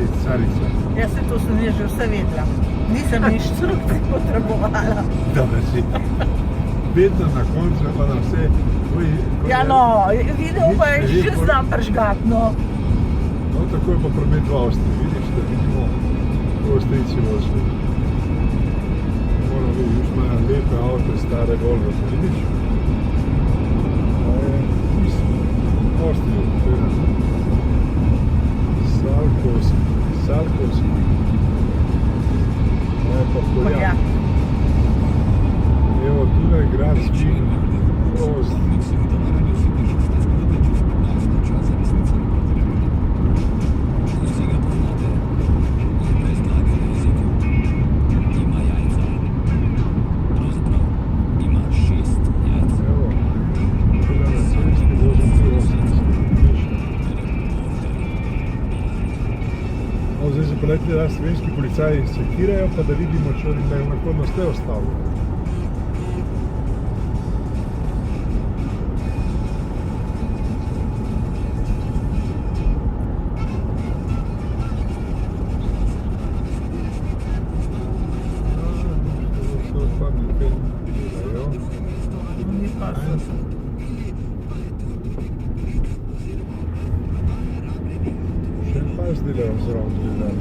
si carica. Jaz se to sem že vse vedela. Nisem inštrukcij potrebovala. Dobro si. Vedno na koncu pa na vse. Ja no, video pa je že znam pržgat, no. No, tako je pa promet v Avstriji, vidiš, da vidimo, ko Avstrijci vozijo. Moramo videti, už imajo lepe avto, stare Volvo, vidiš? To je, mislim, Avstrija, to je Salkovski. To je pa Poljak. Evo, tukaj je gradski most. Zdaj se poleti, da slovenski policaji sekirajo, pa da vidimo, če oni lahko nas te ostavijo. Še pa zdelajo zraven gledali.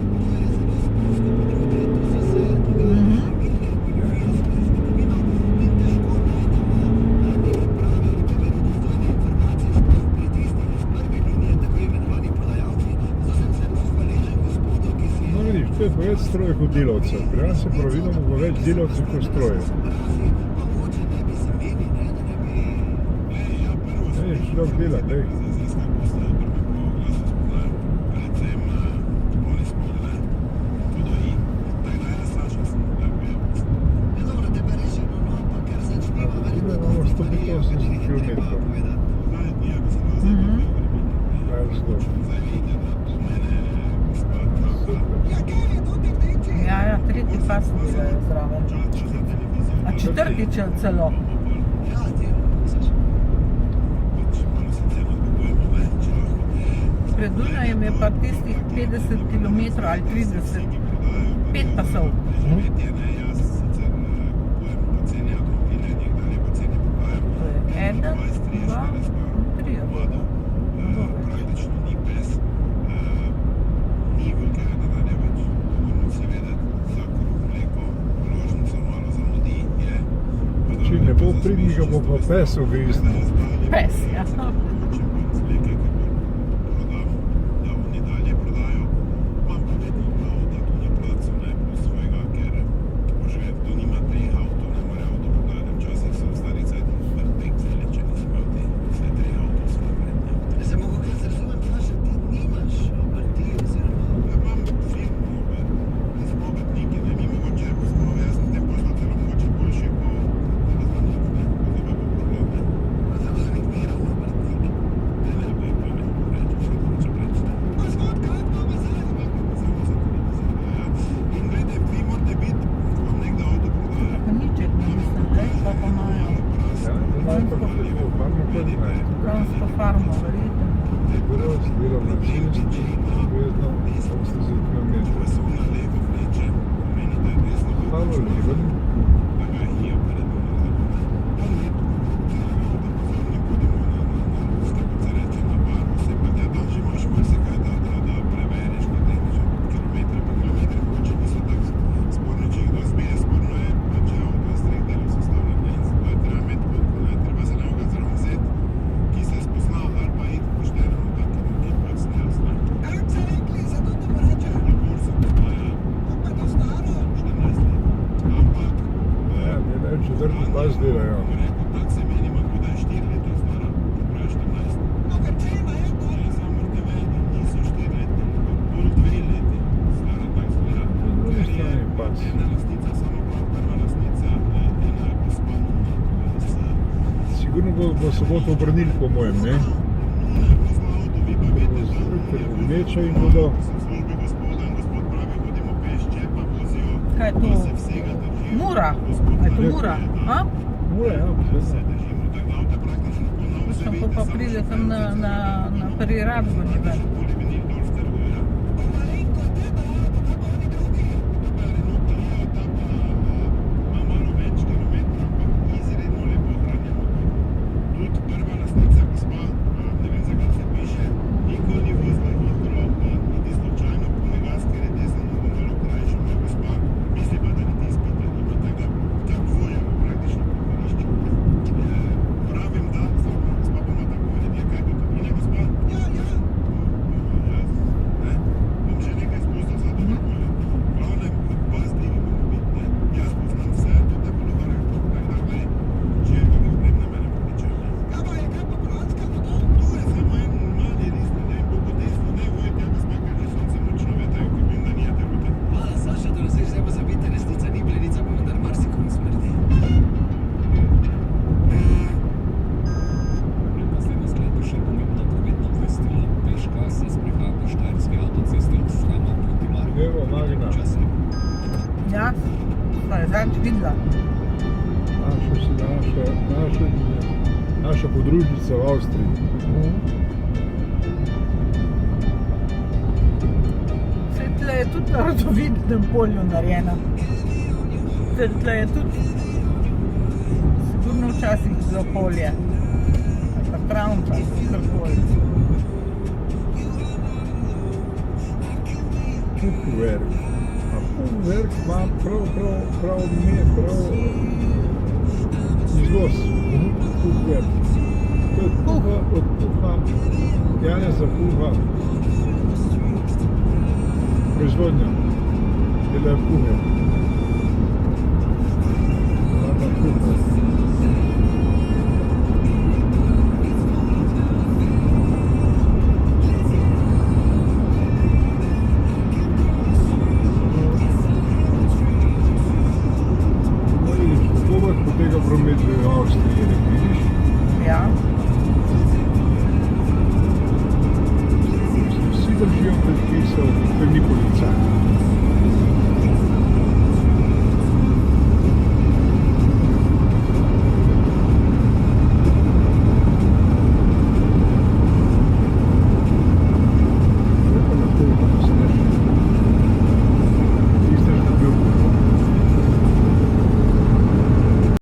No vidiš, to je pa več strojev kot delavcev. Pri nas je praviloma bo več delavcev kot strojev. Človek dela, dej. Tukaj imamo 185 kilometrov. Ja, tretji pas delajo zraven. A četrti celo. Pred Dunajem je pa tistih 50 km ali 30, 5 pasov. To je 1, 2, 3. Če ne bo pridniga, bo pa pes ugriznil. Pes, ja. Kranjsko farmo, verjetno. Brez dela na 6, vedno 80 km. Hvala lepo. Četrti pas delajo. Na drugi strani pas. Sigurno bo soboto obrnili, po mojem, ne? Ker gneča in bodo. Kaj je to? Mura? Je to Mura? A? Mura, ja, posledno. Mislim, ko pa pride tam na Priradbo, ne vem. Evo Magna, Ja, pa je zadnjič videla. naša podružnica v Avstriji. Saj tle je tudi na rodovitnem polju narejena. Saj tle je tudi sigurno včasih bilo polje. Ali pa travnica, karkoli. Puhwerk. A Puhwerk ima prav ime, prav izvoz. Puhwerk. To je puha od puha, Janeza Puha. Proizvodnja. Delajo puhe.